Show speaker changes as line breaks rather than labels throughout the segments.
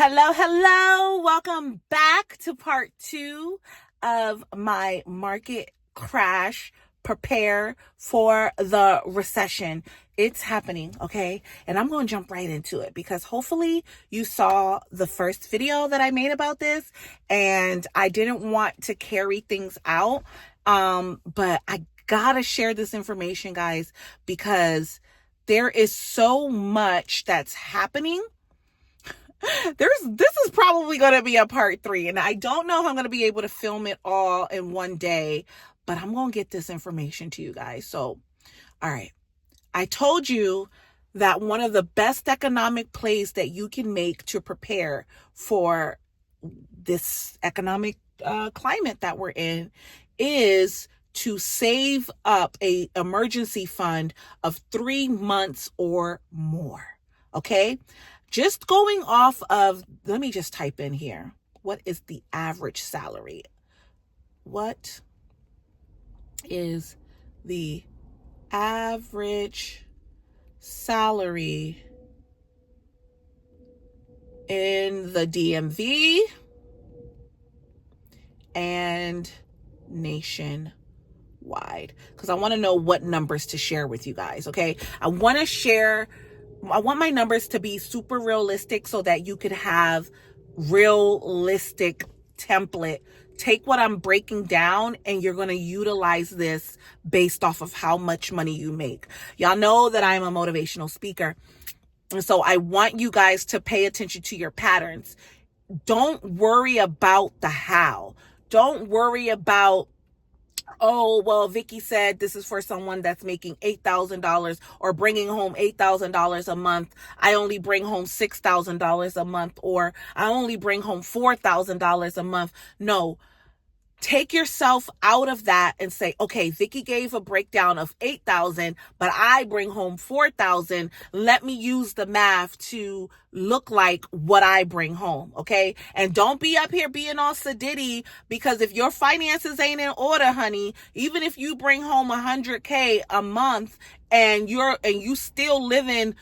Hello. Welcome back to part 2 of my market crash. Prepare for the recession. It's happening, okay? And I'm going to jump right into it because hopefully you saw the first video that I made about this, and I didn't want to carry things out. But I gotta share this information, guys, because there is so much that's happening. This is probably going to be a part 3, and I don't know if I'm going to be able to film it all in one day, but I'm going to get this information to you guys. So, all right. I told you that one of the best economic plays that you can make to prepare for this economic climate that we're in is to save up a emergency fund of 3 months or more. Okay? Just going off of, let me just type in here. What is the average salary? What is the average salary in the DMV and nationwide? Because I want to know what numbers to share with you guys, okay? I want my numbers to be super realistic so that you could have realistic template. Take what I'm breaking down and you're going to utilize this based off of how much money you make. Y'all know that I'm a motivational speaker. And so I want you guys to pay attention to your patterns. Don't worry about the how. Don't worry about, oh, well, Vicky said this is for someone that's making $8,000 or bringing home $8,000 a month. I only bring home $6,000 a month, or I only bring home $4,000 a month. No. Take yourself out of that and say, okay, Vicky gave a breakdown of 8,000, but I bring home 4,000. Let me use the math to look like what I bring home. Okay. And don't be up here being all sedity, because if your finances ain't in order, honey, even if you bring home $100K a month and you still living,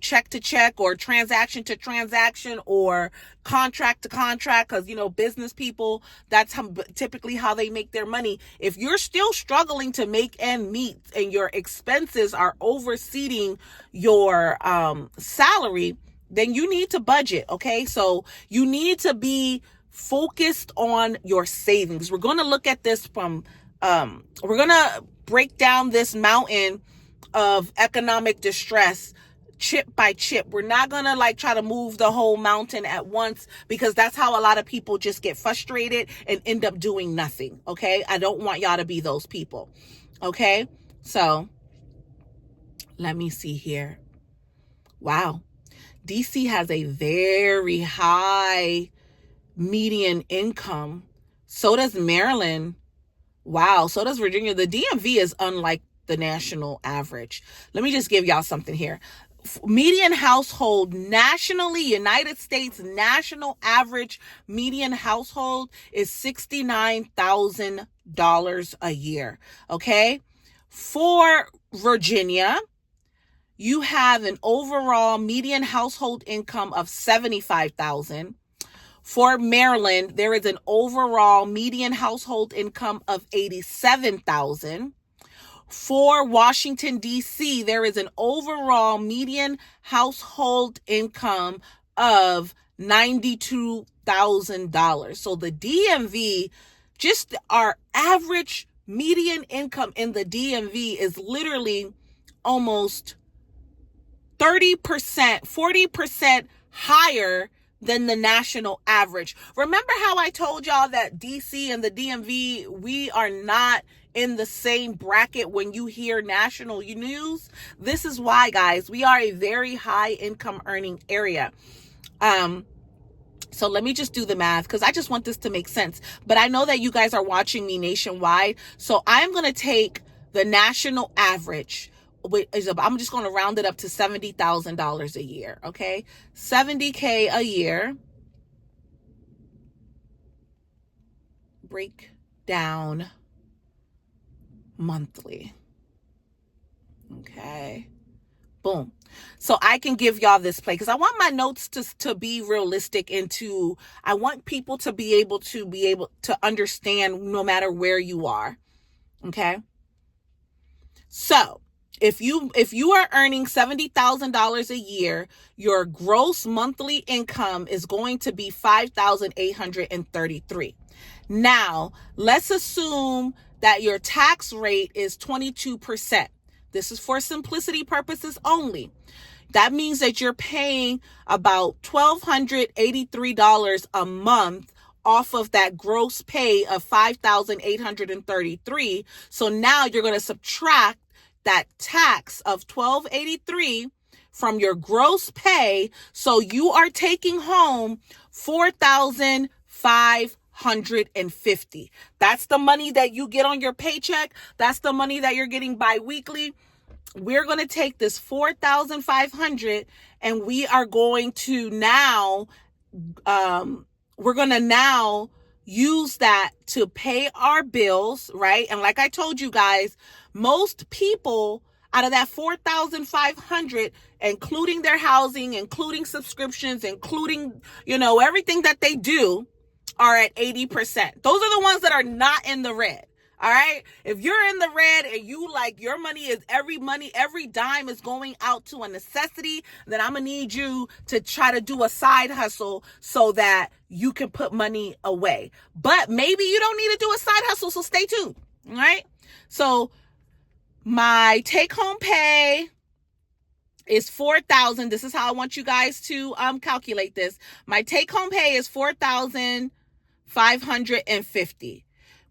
check to check or transaction to transaction or contract to contract, because, business people, that's typically how they make their money. If you're still struggling to make ends meet and your expenses are overseeding your salary, then you need to budget, okay? So you need to be focused on your savings. We're going to look at this from, we're going to break down this mountain of economic distress chip by chip. We're not going to try to move the whole mountain at once, because that's how a lot of people just get frustrated and end up doing nothing. Okay. I don't want y'all to be those people. Okay. So let me see here. Wow. DC has a very high median income. So does Maryland. Wow. So does Virginia. The DMV is unlike the national average. Let me just give y'all something here. Median household nationally, United States national average median household is $69,000 a year. Okay. For Virginia, you have an overall median household income of $75,000. For Maryland, there is an overall median household income of $87,000. For Washington, D.C., there is an overall median household income of $92,000. So the DMV, just our average median income in the DMV is literally almost 30%, 40% higher than the national average. Remember how I told y'all that DC and the DMV, we are not in the same bracket when you hear national news? This is why, guys, we are a very high income earning area. So let me just do the math, because I just want this to make sense. But I know that you guys are watching me nationwide. So I'm going to take the national average. I'm just going to round it up to $70,000 a year. Okay. $70K a year. Break down monthly. Okay. Boom. so I can give y'all this play, because I want my notes to be realistic, I want people to be able to understand no matter where you are. Okay. So if you are earning $70,000 a year, your gross monthly income is going to be $5,833. Now, let's assume that your tax rate is 22%. This is for simplicity purposes only. That means that you're paying about $1,283 a month off of that gross pay of $5,833. So now you're going to subtract that tax of $1,283 from your gross pay. So you are taking home $4,550. That's the money that you get on your paycheck. That's the money that you're getting bi-weekly. We're going to take this $4,500 and we are going to now use that to pay our bills, right? And like I told you guys, most people out of that $4,500, including their housing, including subscriptions, including, everything that they do, are at 80%. Those are the ones that are not in the red. All right. If you're in the red and you your money, every dime is going out to a necessity, then I'm going to need you to try to do a side hustle so that you can put money away. But maybe you don't need to do a side hustle. So stay tuned. All right. So my take home pay is $4,000. This is how I want you guys to calculate this. My take home pay is $4,550.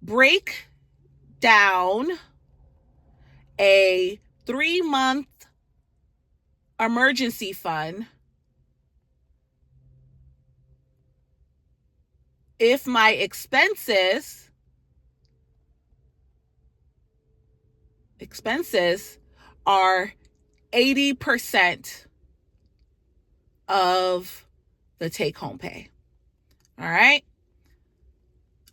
Break down a 3-month emergency fund. If my expenses are 80% of the take-home pay. All right.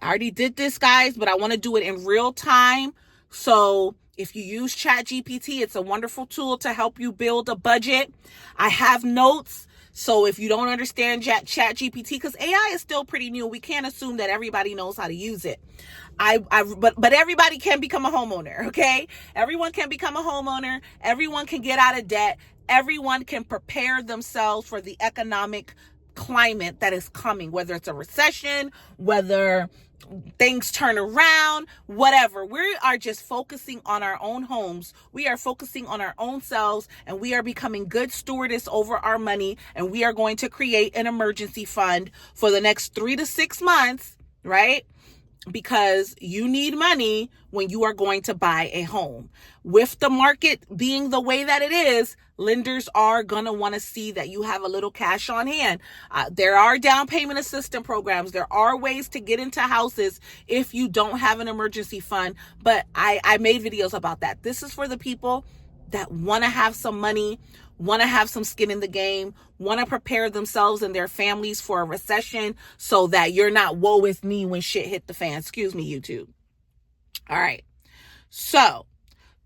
I already did this, guys, but I want to do it in real time. So if you use ChatGPT, it's a wonderful tool to help you build a budget. I have notes. So if you don't understand ChatGPT, because AI is still pretty new, we can't assume that everybody knows how to use it. But everybody can become a homeowner, okay? Everyone can become a homeowner. Everyone can get out of debt. Everyone can prepare themselves for the economic climate that is coming, whether it's a recession, whether things turn around, whatever. We are just focusing on our own homes. We are focusing on our own selves, and we are becoming good stewardess over our money. And we are going to create an emergency fund for the next 3 to 6 months, right? Because you need money when you are going to buy a home. With the market being the way that it is, lenders are going to want to see that you have a little cash on hand. There are down payment assistance programs. There are ways to get into houses if you don't have an emergency fund. But I made videos about that. This is for the people that want to have some money, want to have some skin in the game, want to prepare themselves and their families for a recession so that you're not woe with me when shit hit the fan. Excuse me, YouTube. All right. So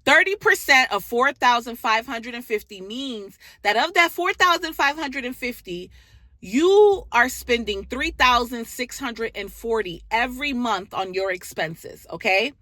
30% of 4,550 means that of that 4,550, you are spending 3,640 every month on your expenses. Okay.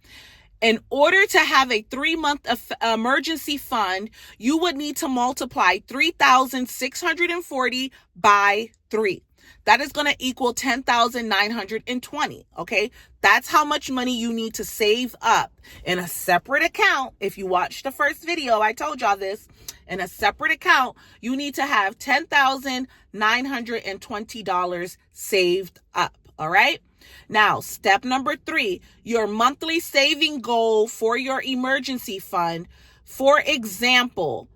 In order to have a 3-month emergency fund, you would need to multiply 3,640 by 3. That is going to equal 10,920. Okay. That's how much money you need to save up in a separate account. If you watched the first video, I told y'all this. In a separate account, you need to have $10,920 saved up. All right. Now, step number 3, your monthly saving goal for your emergency fund. For example,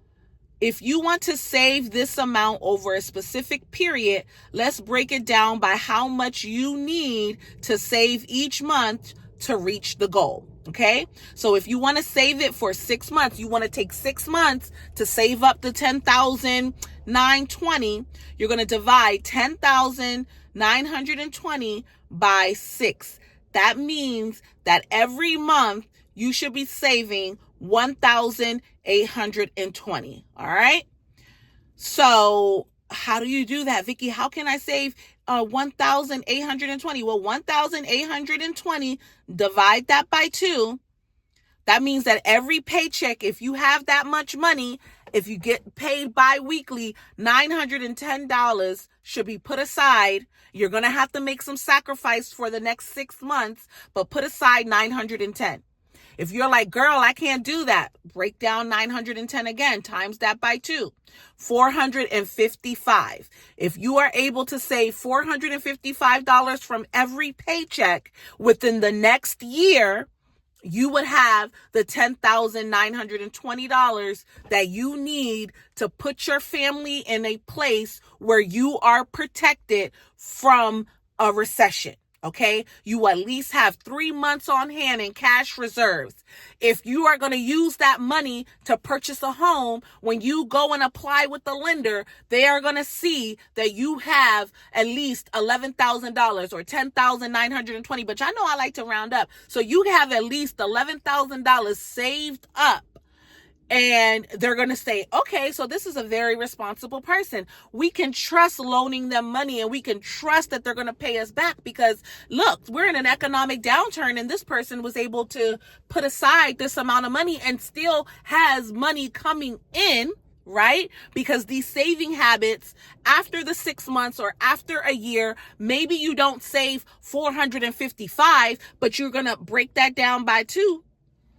if you want to save this amount over a specific period, let's break it down by how much you need to save each month to reach the goal. Okay. So if you want to save it for 6 months, you want to take 6 months to save up the 10,920. You're going to divide 10,920 by 6. That means that every month you should be saving 1,820. All right. So how do you do that, Vicky? How can I save 1,820? Well, 1,820, divide that by 2. That means that every paycheck, if you have that much money, if you get paid bi-weekly, $910 should be put aside. You're going to have to make some sacrifice for the next 6 months, but put aside 910. If you're like, girl, I can't do that, break down 910 again, times that by 2, 455. If you are able to save $455 from every paycheck within the next year, you would have the $10,920 that you need to put your family in a place where you are protected from a recession. Okay, you at least have 3 months on hand in cash reserves. If you are going to use that money to purchase a home, when you go and apply with the lender, they are going to see that you have at least $11,000 or $10,920. But I know I like to round up. So you have at least $11,000 saved up. And they're going to say, okay, so this is a very responsible person. We can trust loaning them money, and we can trust that they're going to pay us back, because look, we're in an economic downturn, and this person was able to put aside this amount of money and still has money coming in, right? Because these saving habits, after the 6 months or after a year, maybe you don't save 455, but you're going to break that down by 2.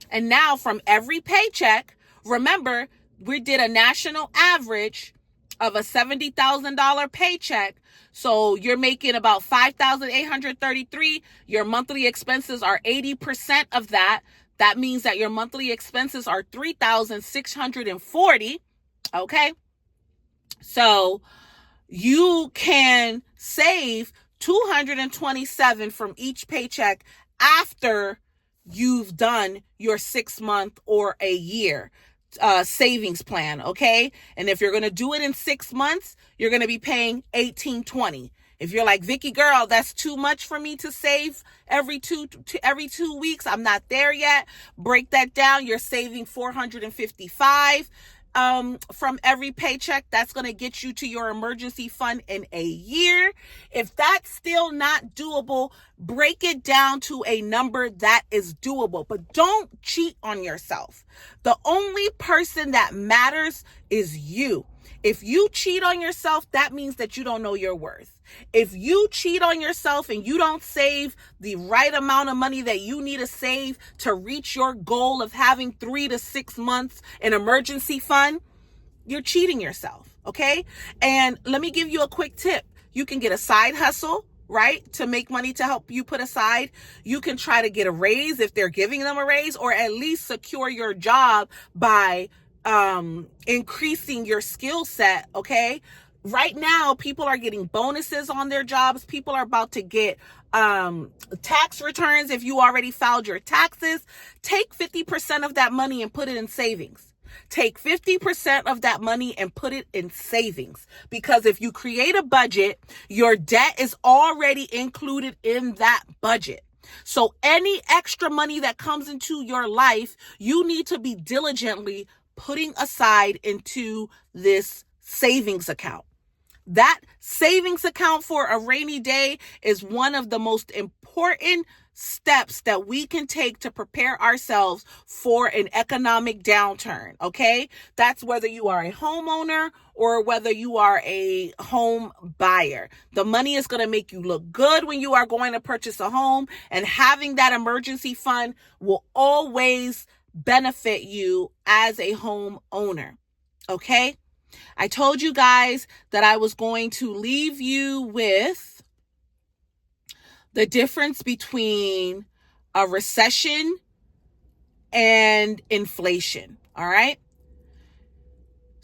And now from every paycheck, remember, we did a national average of a $70,000 paycheck. So you're making about $5,833. Your monthly expenses are 80% of that. That means that your monthly expenses are $3,640. Okay. So you can save $227 from each paycheck after you've done your 6 month or a year savings plan. Okay. And if you're going to do it in 6 months, you're going to be paying $1,820. If you're like, Vicky girl, that's too much for me to save every 2 weeks, I'm not there yet, break that down. You're saving $455 from every paycheck. That's going to get you to your emergency fund in a year. If that's still not doable, break it down to a number that is doable, but don't cheat on yourself. The only person that matters is you. If you cheat on yourself, that means that you don't know your worth. If you cheat on yourself and you don't save the right amount of money that you need to save to reach your goal of having 3 to 6 months in emergency fund, you're cheating yourself. Okay. And let me give you a quick tip. You can get a side hustle, right, to make money to help you put aside. You can try to get a raise if they're giving them a raise, or at least secure your job by increasing your skill set. Okay. Right now, people are getting bonuses on their jobs. People are about to get tax returns. If you already filed your taxes, take 50% of that money and put it in savings. Take 50% of that money and put it in savings. Because if you create a budget, your debt is already included in that budget. So any extra money that comes into your life, you need to be diligently putting aside into this savings account. That savings account for a rainy day is one of the most important steps that we can take to prepare ourselves for an economic downturn. Okay. That's whether you are a homeowner or whether you are a home buyer. The money is going to make you look good when you are going to purchase a home, and having that emergency fund will always benefit you as a home owner. Okay. I told you guys that I was going to leave you with the difference between a recession and inflation. All right.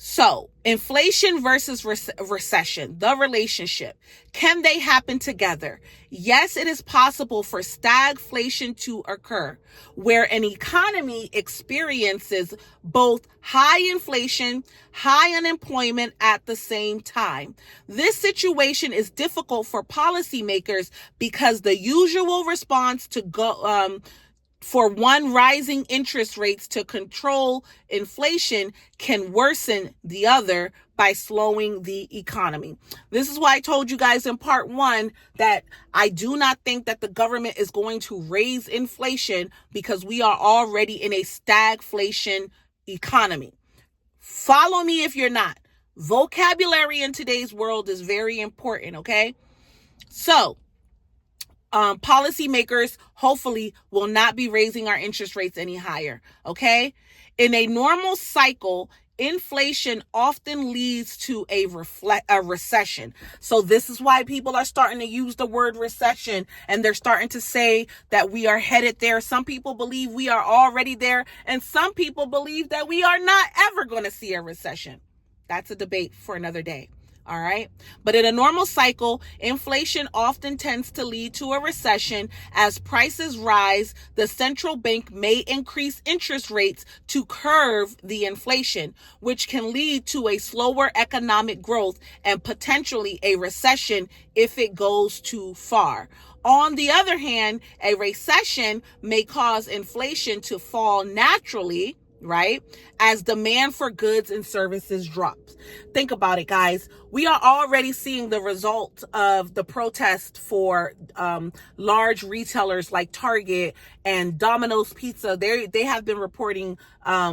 So inflation versus recession, the relationship, can they happen together? Yes, it is possible for stagflation to occur, where an economy experiences both high inflation, high unemployment at the same time. This situation is difficult for policymakers because the usual response for one, rising interest rates to control inflation can worsen the other by slowing the economy. This is why I told you guys in part 1 that I do not think that the government is going to raise inflation because we are already in a stagflation economy. Follow me if you're not. Vocabulary in today's world is very important, okay? So, policymakers hopefully will not be raising our interest rates any higher, okay? In a normal cycle, inflation often leads to a recession. So this is why people are starting to use the word recession, and they're starting to say that we are headed there. Some people believe we are already there, and some people believe that we are not ever going to see a recession. That's a debate for another day. All right. But in a normal cycle, inflation often tends to lead to a recession. As prices rise, the central bank may increase interest rates to curb the inflation, which can lead to a slower economic growth and potentially a recession if it goes too far. On the other hand, a recession may cause inflation to fall naturally, right, as demand for goods and services drops. Think about it, guys. We are already seeing the result of the protest for large retailers like Target and Domino's Pizza. They have been reporting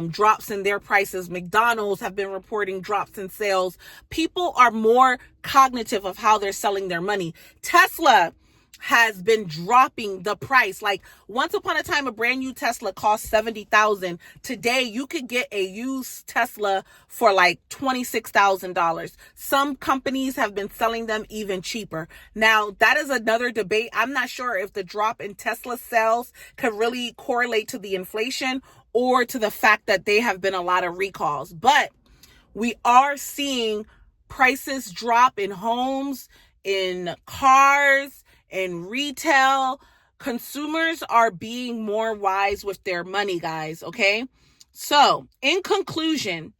drops in their prices. McDonald's have been reporting drops in sales. People are more cognitive of how they're selling their money. Tesla has been dropping the price. Like once upon a time, a brand new Tesla cost $70,000. Today, you could get a used Tesla for like $26,000. Some companies have been selling them even cheaper. Now, that is another debate. I'm not sure if the drop in Tesla sales could really correlate to the inflation or to the fact that there have been a lot of recalls. But we are seeing prices drop in homes, in cars, in retail. Consumers are being more wise with their money, guys, okay? So, in conclusion,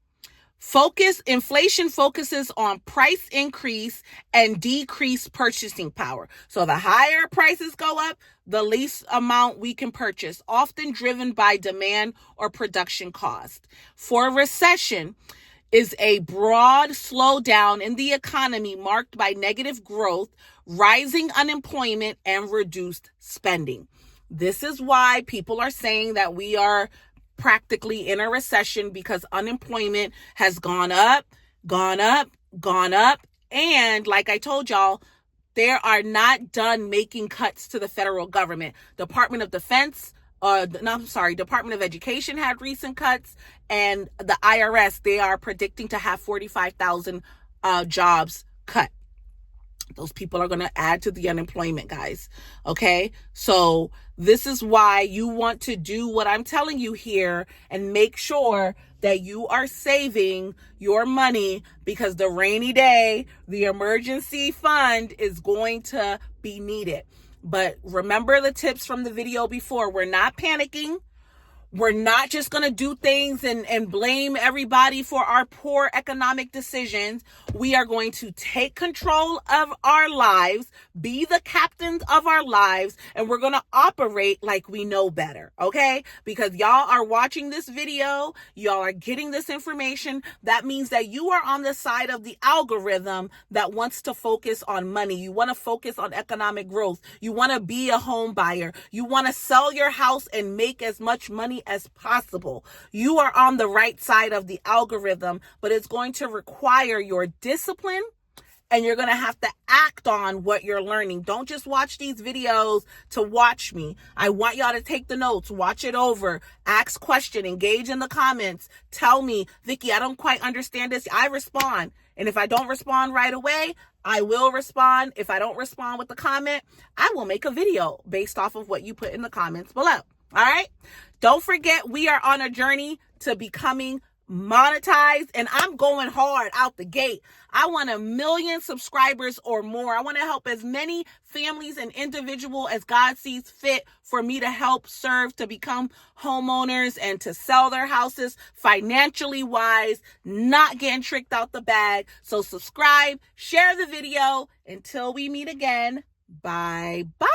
inflation focuses on price increase and decreased purchasing power. So the higher prices go up, the least amount we can purchase, often driven by demand or production cost. For recession, is a broad slowdown in the economy marked by negative growth, rising unemployment, and reduced spending. This is why people are saying that we are practically in a recession, because unemployment has gone up. And like I told y'all, they are not done making cuts to the federal government. Department of Education had recent cuts, and the IRS, they are predicting to have 45,000 jobs cut. Those people are going to add to the unemployment, guys. Okay? So this is why you want to do what I'm telling you here and make sure that you are saving your money, because the rainy day, the emergency fund is going to be needed. But remember the tips from the video before. We're not panicking. We're not just going to do things and blame everybody for our poor economic decisions. We are going to take control of our lives, be the captains of our lives, and we're going to operate like we know better, okay? Because y'all are watching this video, y'all are getting this information. That means that you are on the side of the algorithm that wants to focus on money. You want to focus on economic growth. You want to be a home buyer. You want to sell your house and make as much money as possible. You are on the right side of the algorithm, but it's going to require your discipline, and you're going to have to act on what you're learning. Don't just watch these videos to watch me. I want y'all to take the notes, watch it over, ask questions, engage in the comments. Tell me, Vicky, I don't quite understand this. I respond. And if I don't respond right away, I will respond. If I don't respond with the comment, I will make a video based off of what you put in the comments below. All right? Don't forget, we are on a journey to becoming monetized, and I'm going hard out the gate. I want 1 million subscribers or more. I want to help as many families and individuals as God sees fit for me to help serve, to become homeowners and to sell their houses financially wise, not getting tricked out the bag. So subscribe, share the video. Until we meet again, bye-bye.